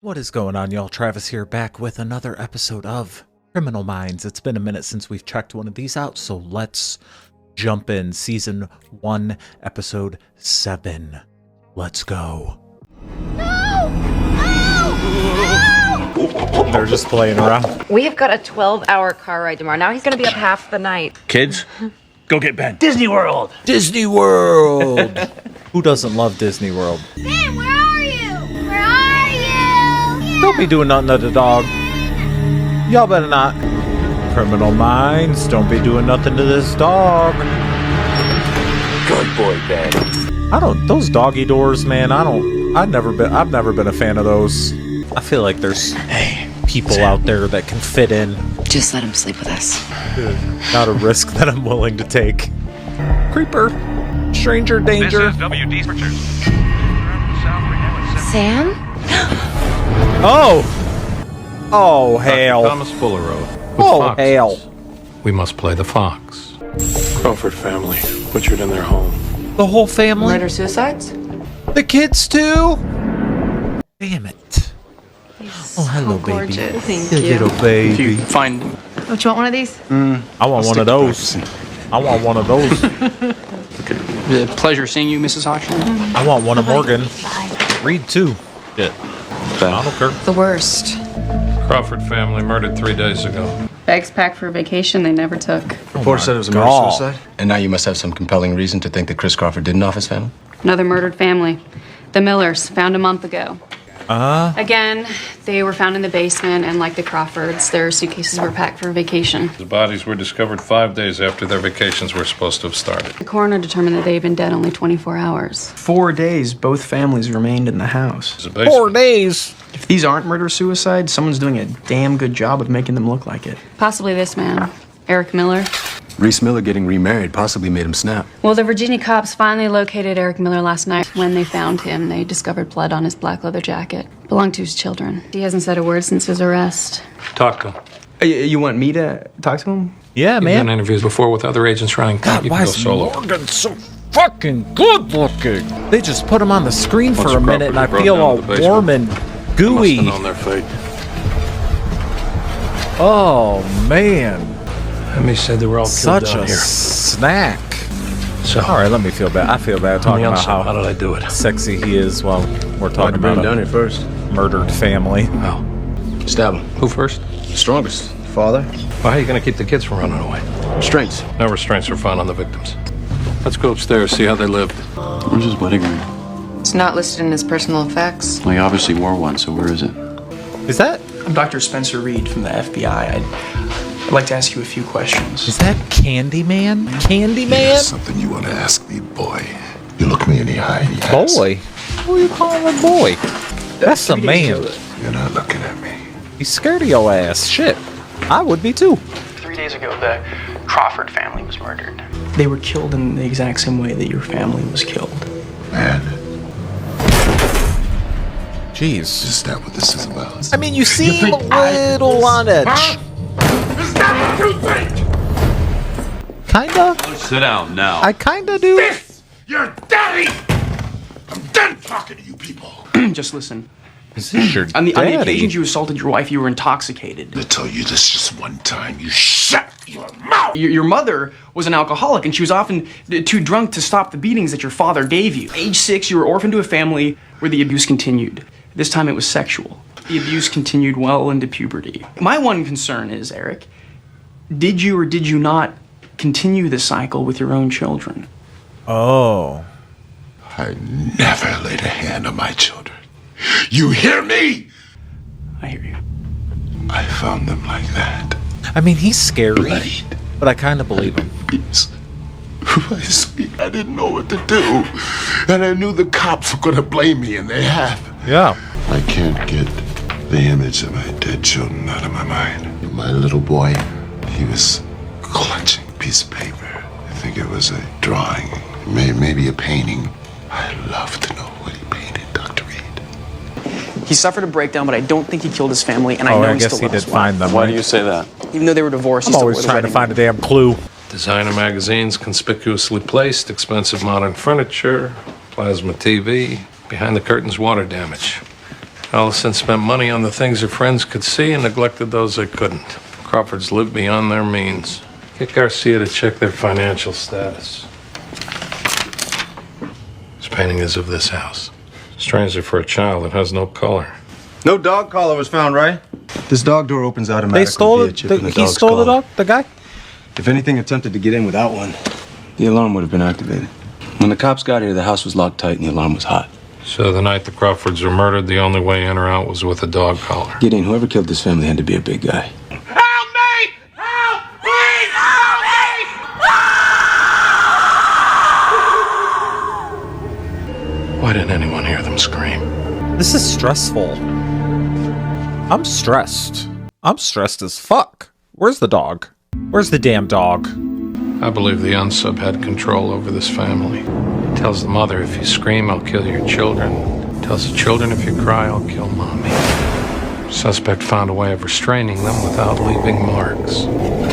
What is going on, y'all? Travis here, back with another episode of Criminal Minds. It's been a minute since we've checked one of these out, so let's jump in. Season 1, Episode 7. Let's go. No! No! They're just playing around. We have got a 12-hour car ride tomorrow. Now he's going to be up half the night. Kids, go get Ben. Disney World! Disney World! Who doesn't love Disney World? Ben, where are you? Where are you? Don't be doing nothing to the dog. Y'all better not. Criminal Minds, don't be doing nothing to this dog. Good boy, Ben. Those doggy doors, man, I've never been a fan of those. I feel like there's people out there that can fit in. Just let him sleep with us. Not a risk that I'm willing to take. Creeper. Stranger danger. This is WD's Pictures. Sam? Oh! Oh, hail. Thomas Fuller Road. Oh, hail. We must play the fox. Crawford family butchered in their home. The whole family? Murder suicides? The kids, too? Damn it. Oh, hello, baby. Gorgeous. Thank You you. little baby. You find Don't you want one of these? I want one of those. I want one of those. the pleasure seeing you, Mrs. Hodgson. I want one of Morgan. Read two. Shit. I don't care. The worst. Crawford family murdered 3 days ago. Bags packed for a vacation they never took. Report said it was a murder God. suicide. And now you must have some compelling reason to think that Chris Crawford didn't off his family? Another murdered family. The Millers, found a month ago. Again, they were found in the basement, and like the Crawfords, their suitcases were packed for a vacation. The bodies were discovered 5 days after their vacations were supposed to have started. The coroner determined that they had been dead only 24 hours. 4 days, both families remained in the house. It's a basement. 4 days. If these aren't murder-suicides, someone's doing a damn good job of making them look like it. Possibly this man, Eric Miller. Reese Miller getting remarried possibly made him snap. Well, the Virginia cops finally located Eric Miller last night. When they found him, they discovered blood on his black leather jacket. Belonged to his children. He hasn't said a word since his arrest. Talk to him. You want me to talk to him? Yeah, You've man. done interviews before with other agents running. God, You why can go is solo. Morgan so fucking good looking? They just put him on the screen Once for a the minute and I Crawfords feel broke all down to the basement, warm and Must have gooey. known their fate. Oh, man. Emmett said they were all killed Such down a here. snack. So, All right, let me feel bad. I feel bad on talking the about outside, how how did I do it? sexy he is while we're talking Bring about him down a here first. murdered family. Well, Stab him. who first? Strongest. Father. Well, how are you going to keep the kids from running away? Strengths. No restraints were found on the victims. Let's go upstairs, see how they lived. Where's his wedding ring? It's not listed in his personal effects. Well, he obviously wore one, so where is it? Is that I'm Dr. Spencer Reed from the FBI. I'd like to ask you a few questions. Candyman? Candyman? Something you want to ask me, boy. You look me in the eye and you ask. Boy? Who are you calling a boy? That's a man. You're not looking at me. He's scared of your ass. Shit. I would be too. 3 days ago, the Crawford family was murdered. They were killed in the exact same way that your family was killed. Man, Jeez. is that what this is about? I mean, you seem a little on edge. Is that what you think? Kinda. Sit down now. I kinda do. This, your daddy! I'm done talking to you people. Just listen. This is your On the occasions daddy. you assaulted your wife, you were intoxicated. I tell you this just one time. You shut your mouth! Your mother was an alcoholic, and she was often too drunk to stop the beatings that your father gave you. Age 6, you were orphaned to a family where the abuse continued. This time it was sexual. The abuse continued well into puberty. My one concern is, Eric, did you or did you not continue the cycle with your own children? Oh. I never laid a hand on my children. You hear me? I hear you. I found them like that. I mean, he's scary, Bloodied. but I kinda believe him. Yes. My sweet, I didn't know what to do. And I knew the cops were gonna blame me, and they have. Yeah. I can't get the image of my dead children out of my mind. My little boy, he was clutching a piece of paper. I think it was a drawing, maybe a painting. I'd love to know what he painted, Dr. Reed. He suffered a breakdown, but I don't think he killed his family, and I Oh, know I he guess still he loves did his wife. find them. Why right? do you say that? Even though they were divorced, he I'm still always wore the trying to wedding find a ring. damn clue. Designer magazines conspicuously placed, expensive modern furniture, plasma TV, behind the curtains water damage. Allison spent money on the things her friends could see and neglected those they couldn't. Crawfords lived beyond their means. Get Garcia to check their financial status. This painting is of this house. Strangely for a child, it has no color. No dog collar was found, right? This dog door opens automatically. They stole via it. chip in the He dog's stole the collar. dog. The guy. If anything attempted to get in without one, the alarm would have been activated. When the cops got here, the house was locked tight and the alarm was hot. So the night the Crawfords were murdered, the only way in or out was with a dog collar. Gideon, whoever killed this family had to be a big guy. Why didn't anyone hear them scream? This is stressful. I'm stressed. I'm stressed as fuck. Where's the dog? Where's the damn dog? I believe the unsub had control over this family. Tells the mother, if you scream, I'll kill your children. Tells the children, if you cry, I'll kill mommy. Suspect found a way of restraining them without leaving marks.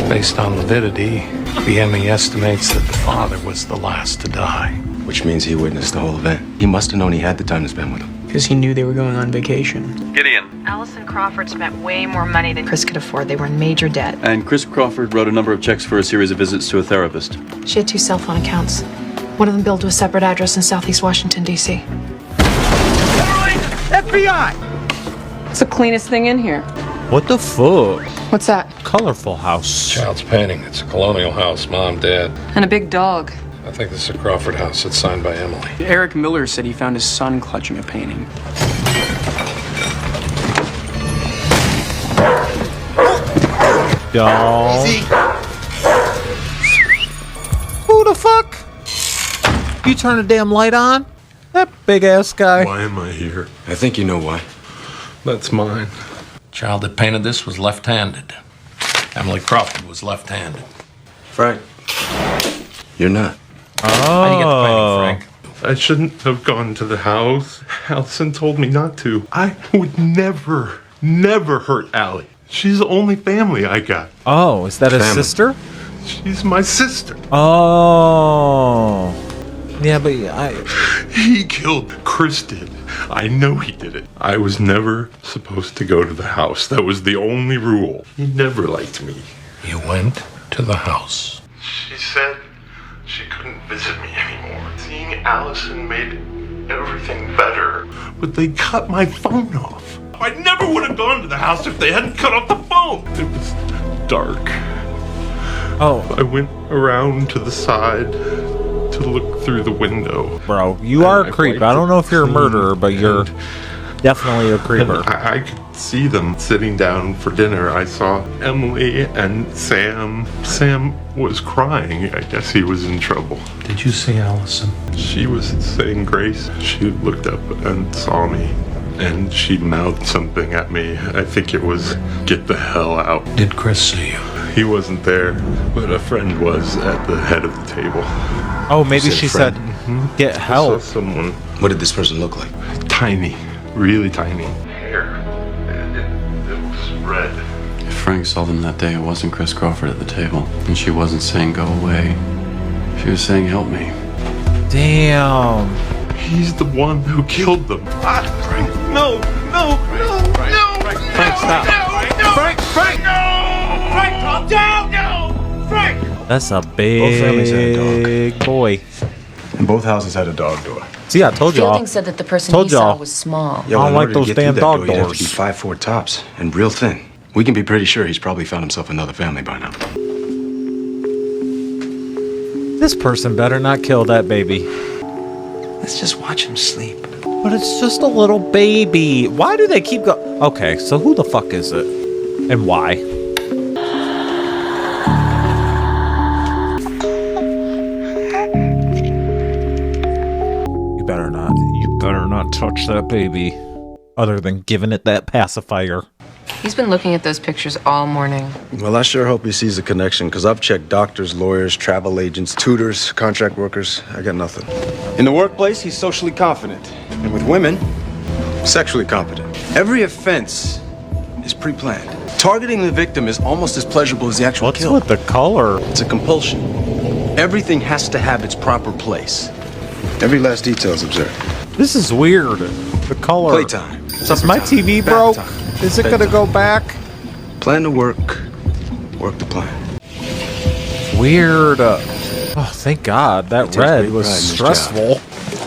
Based on lividity, the ME estimates that the father was the last to die. Which means he witnessed the whole event. He must have known he had the time to spend with them. Because he knew they were going on vacation. Gideon. Allison Crawford spent way more money than Chris could afford. They were in major debt. And Chris Crawford wrote a number of checks for a series of visits to a therapist. She had 2 cell phone accounts. One of them billed to a separate address in Southeast Washington, D.C. FBI! It's the cleanest thing in here. What the fuck? What's that? Colorful house. Child's painting. It's a colonial house. Mom, Dad. And a big dog. I think this is a Crawford house. It's signed by Emily. Eric Miller said he found his son clutching a painting. Yo. Who the fuck? You turn the damn light on? That big ass guy. Why am I here? I think you know why. That's mine. Child that painted this was left-handed. Emily Crawford was left-handed. Frank, you're not. How do you get the painting, Frank? I shouldn't have gone to the house. Allison told me not to. I would never hurt Allie. She's the only family I got. Oh, is that his sister? She's my sister. Oh. Yeah, but He killed Chris did. I know he did it. I was never supposed to go to the house. That was the only rule. He never liked me. You went to the house. She said she couldn't visit me anymore. Seeing Allison made everything better. But they cut my phone off. I never would have gone to the house if they hadn't cut off the phone. It was dark. Oh. I went around to the side to look through the window. Bro, you are a creep. I don't know if you're a murderer, but you're definitely a creeper. I could see them sitting down for dinner. I saw Emily and Sam. Sam was crying. I guess he was in trouble. Did you see Allison? She was saying grace. She looked up and saw me. And she mouthed something at me. I think it was, "Get the hell out." Did Chris see you? He wasn't there, but a friend was at the head of the table. Oh, maybe she said, "Get help." I saw someone. What did this person look like? Tiny. Really tiny. Hair. It was red. If Frank saw them that day, it wasn't Chris Crawford at the table. And she wasn't saying go away. She was saying help me. Damn. He's the one who killed them. Frank, no. Frank, stop. Frank, no! Frank, calm down, no! Frank! That's a Both families had a big boy. And both houses had a dog door. See, I told y'all. Fielding said that the person Told he saw y'all. was small. Yeah, I don't in like order to those get through damn that dog door, you'd have to doors. be 5'4" tops and real thin. We can be pretty sure he's probably found himself another family by now. This person better not kill that baby. Let's just watch him sleep. But it's just a little baby. Why do they keep going? Okay, so who the fuck is it? And why? You better not touch that baby. Other than giving it that pacifier. He's been looking at those pictures all morning. Well, I sure hope he sees a connection, because I've checked doctors, lawyers, travel agents, tutors, contract workers. I got nothing. In the workplace, he's socially confident. And with women, sexually competent. Every offense is pre-planned. Targeting the victim is almost as pleasurable as the actual kill. What's with the color? It's a compulsion. Everything has to have its proper place. Every last detail is observed. This is weird. The color. Playtime. Is my TV broke? Is it gonna go back? Plan to work. Work the plan. Weird. Oh, thank God. That red was stressful.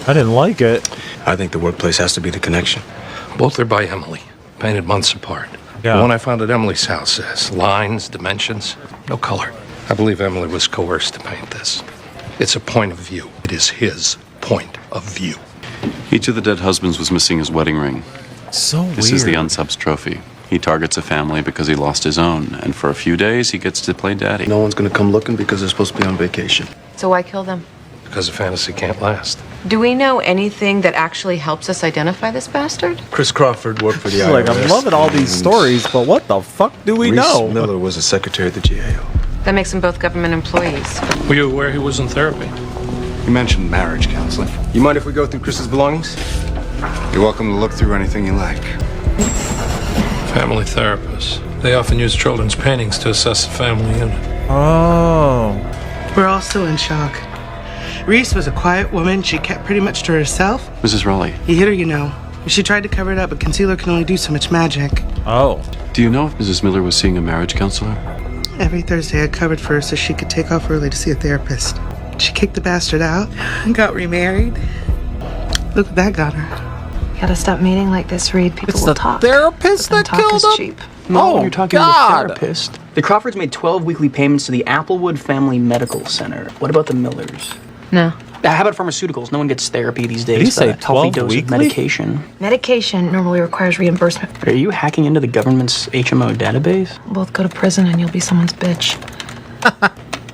I didn't like it. I think the workplace has to be the connection. Both are by Emily, painted months apart. Yeah. The one I found at Emily's house says lines, dimensions, no color. I believe Emily was coerced to paint this. It's a point of view. It is his point of view. Each of the dead husbands was missing his wedding ring. So weird. This is the unsubs trophy. He targets a family because he lost his own, and for a few days he gets to play daddy. No one's gonna come looking because they're supposed to be on vacation. So why kill them? Because a fantasy can't last. Do we know anything that actually helps us identify this bastard? Chris Crawford worked for the Like, IRS. I'm loving all these stories, but what the fuck do we Reese know? Miller was a secretary at the GAO. That makes them both government employees. Were you aware he was in therapy? You mentioned marriage counseling. You mind if we go through Chris's belongings? You're welcome to look through anything you like. Family therapists. They often use children's paintings to assess the family unit. Oh. We're all still in shock. Reese was a quiet woman. She kept pretty much to herself. Mrs. Raleigh, He hit her, you know. She tried to cover it up, but concealer can only do so much magic. Oh. do you know if Mrs. Miller was seeing a marriage counselor? Every Thursday I covered for her so she could take off early to see a therapist. She kicked the bastard out and got remarried. Look what that got her. Gotta stop meeting like this, Reed. People It's will the talk. therapist that Talk killed is him? cheap. No, Oh, you're talking God. to the therapist. The Crawfords made 12 weekly payments to the Applewood Family Medical Center. What about the Millers? No. How about pharmaceuticals? No one gets therapy these days. Did he say A healthy 12 dose weekly? of medication. Medication normally requires reimbursement. Are you hacking into the government's HMO database? Both go to prison and you'll be someone's bitch.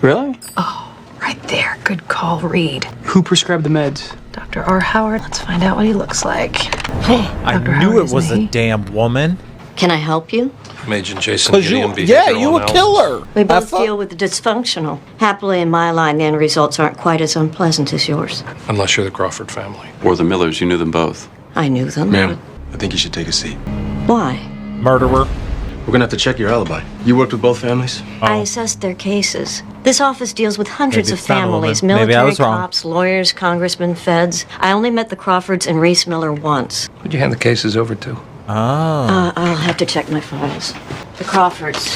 Really? Oh, right there. Good call, Reed. Who prescribed the meds? Dr. R. Howard. Let's find out what he looks like. I Dr. knew Howard, it was isn't a he? damn woman. Can I help you? I'm Agent Jason Cause you, Gideon, yeah, behavioral you a analysis. killer. We both Effa. deal with the dysfunctional. Happily, in my line, the end results aren't quite as unpleasant as yours. Unless you're the Crawford family. Or the Millers, you knew them both. I knew them. Ma'am, I think you should take a seat. Why? Murderer. We're gonna have to check your alibi. You worked with both families? I assessed their cases. This office deals with hundreds Maybe of found a woman. families, Maybe I military was wrong. cops, lawyers, congressmen, feds. I only met the Crawfords and Reese Miller once. Who'd you hand the cases over to? Oh. I'll have to check my files. The Crawfords.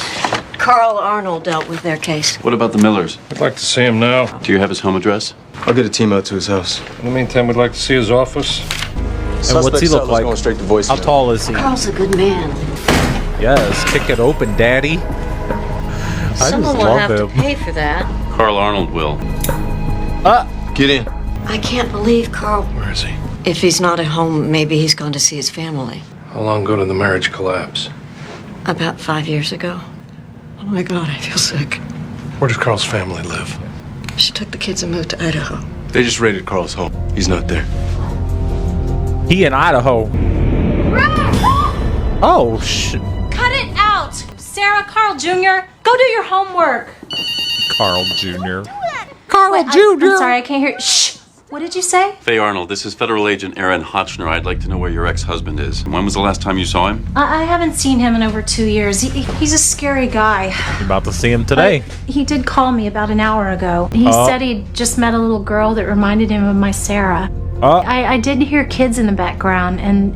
Carl Arnold dealt with their case. What about the Millers? I'd like to see him now. Do you have his home address? I'll get a team out to his house. In the meantime, we'd like to see his office. And what's he look like? Going straight to voicemail. How tall is he? Carl's a good man. Yes, kick it open, daddy. I Someone just will love have to him. pay for that. Carl Arnold will. Get in. I can't believe Carl. Where is he? If he's not at home, maybe he's gone to see his family. How long ago did the marriage collapse? About 5 years ago. Oh my God, I feel sick. Where does Carl's family live? She took the kids and moved to Idaho. They just raided Carl's home. He's not there. He in Idaho. Oh, shit. Cut it out! Sarah, Carl Jr., go do your homework. Carl Jr. Carl Wait, Jr. I'm sorry, I can't hear. Shh! What did you say? Faye Arnold, this is Federal Agent Aaron Hotchner. I'd like to know where your ex-husband is. When was the last time you saw him? I haven't seen him in over 2 years. He's a scary guy. You're about to see him today. He did call me about an hour ago. He said he'd just met a little girl that reminded him of my Sarah. I did hear kids in the background, and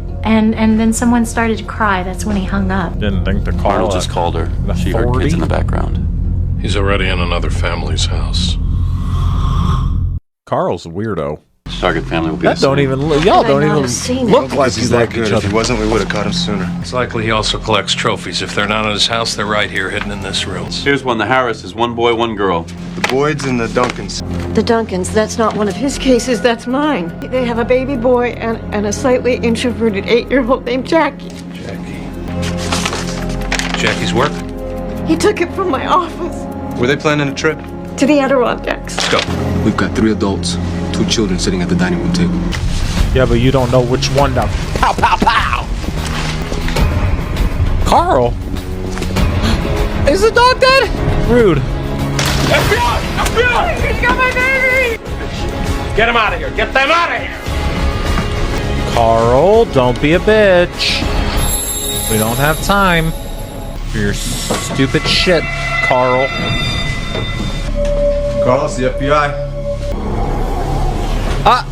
then someone started to cry. That's when he hung up. Didn't think to call Arnold just called her. She heard kids in the background. He's already in another family's house. Carl's a weirdo. Target family will be That the don't same. even y'all don't even look like He's you that like good. each If other. he wasn't, we would have caught him sooner. It's likely he also collects trophies. If they're not at his house, they're right here, hidden in this room. Here's one. The Harris is one boy, one girl. The Boyds and the Duncans. The Duncans, that's not one of his cases, that's mine. They have a baby boy and a slightly introverted 8-year-old named Jackie. Jackie's work? He took it from my office Were they planning a trip? to the Adirondacks. Let's go. We've got 3 adults, 2 children sitting at the dining room table. Yeah, but you don't know which one to pow pow pow. Carl, is the dog dead? Rude. FBI! FBI! He's got my baby! Get him out of here! Get them out of here! Carl, don't be a bitch. We don't have time for your stupid shit, Carl. Carl, it's the FBI. Ah.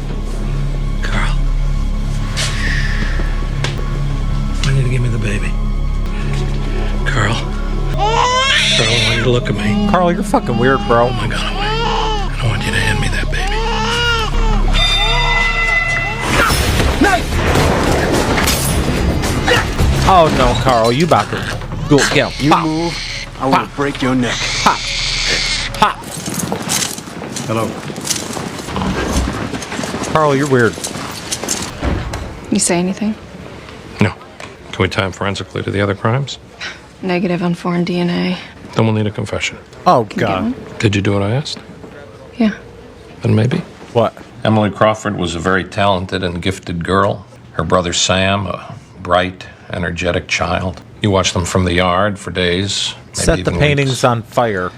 look at me. Carl, you're fucking weird, bro. Pull my gun away. And I want you to hand me that baby. Oh no, Carl, you about to go get him. You move, I will break your neck. Pop. Pop. Hello. Carl, you're weird. You say anything? No. Can we tie him forensically to the other crimes? Negative on foreign DNA. Then we'll need a confession. Oh, Can you get God. one? Did you do what I asked? Yeah. Then maybe. What? Emily Crawford was a very talented and gifted girl. Her brother Sam, a bright, energetic child. You watched them from the yard for days. Maybe Set the even paintings weeks. on fire.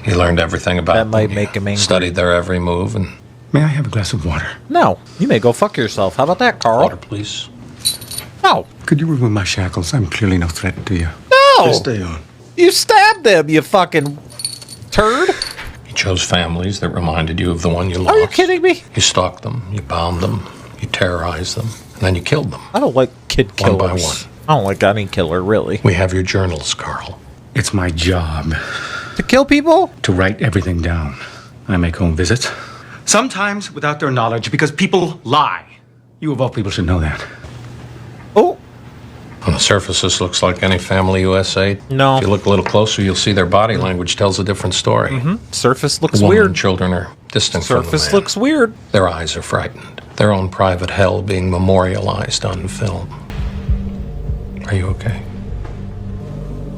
You learned everything about That them. might You make him angry. Studied their every move and... May I have a glass of water? No, you may go fuck yourself. How about that, Carl? Water, please. No. Could you remove my shackles? I'm clearly no threat to you. No. Just stay on. You stabbed them, you fucking turd. You chose families that reminded you of the one you lost. Are you kidding me? You stalked them, you bound them, you terrorized them, and then you killed them. I don't like kid killers. One by one. I don't like any killer, really. We have your journals, Carl. It's my job To kill people? to write everything down. I make home visits. Sometimes without their knowledge, because people lie. You of all people should know that. Oh. On the surface, this looks like any family USA. No. If you look a little closer, you'll see their body language tells a different story. Surface looks The woman weird. and children are distant from the Surface man. looks weird. Their eyes are frightened. Their own private hell being memorialized on film. Are you okay?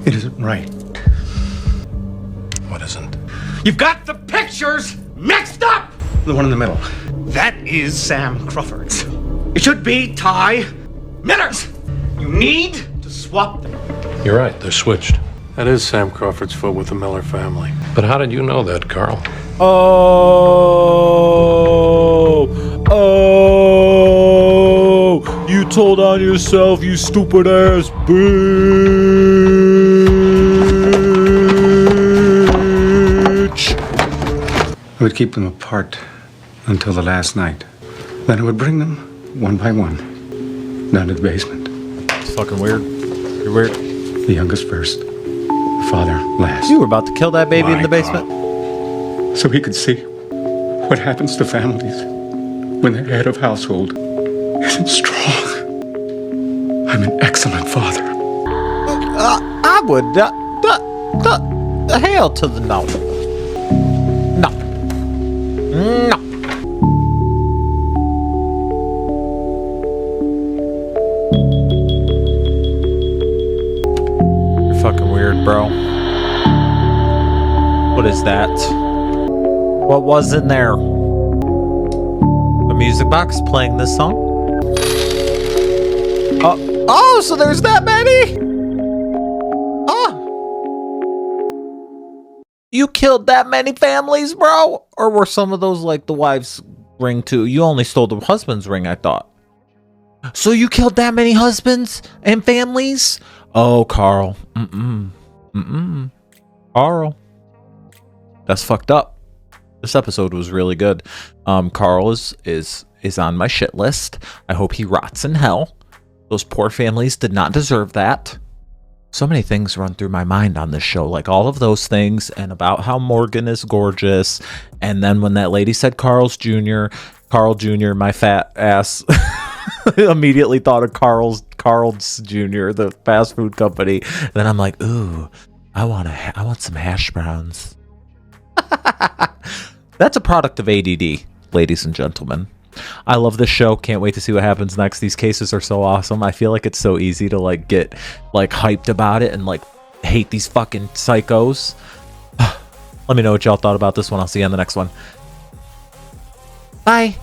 It isn't right. What isn't? You've got the pictures mixed up! The one in the middle. That is Sam Crawford's. It should be Ty Miller's. You need to swap them. You're right, they're switched. That is Sam Crawford's foot with the Miller family. But how did you know that, Carl? Oh. Oh. You told on yourself, you stupid ass bitch. I would keep them apart until the last night. Then I would bring them one by one down to the basement. It's fucking weird. You're weird. The youngest first, the father last. You were about to kill that baby in the basement. So he could see what happens to families when the head of household isn't strong. I'm an excellent father. I would. Hell to the no. No. No. You're fucking weird, bro. What is that? What was in there? A music box playing this song? Oh, so there's that many? You killed that many families, bro? Or were some of those like the wife's ring too? You only stole the husband's ring, I thought. So you killed that many husbands and families? Oh, Carl. Carl. That's fucked up. This episode was really good. Carl is on my shit list. I hope he rots in hell. Those poor families did not deserve that. So many things run through my mind on this show, like all of those things, and about how Morgan is gorgeous. And then when that lady said Carl Jr., my fat ass immediately thought of Carl's Jr., the fast food company. Then I'm like, ooh, I want some hash browns. That's a product of ADD, ladies and gentlemen. I love this show. Can't wait to see what happens next. These cases are so awesome. I feel like it's so easy to like get like hyped about it and like hate these fucking psychos. Let me know what y'all thought about this one. I'll see you on the next one. Bye.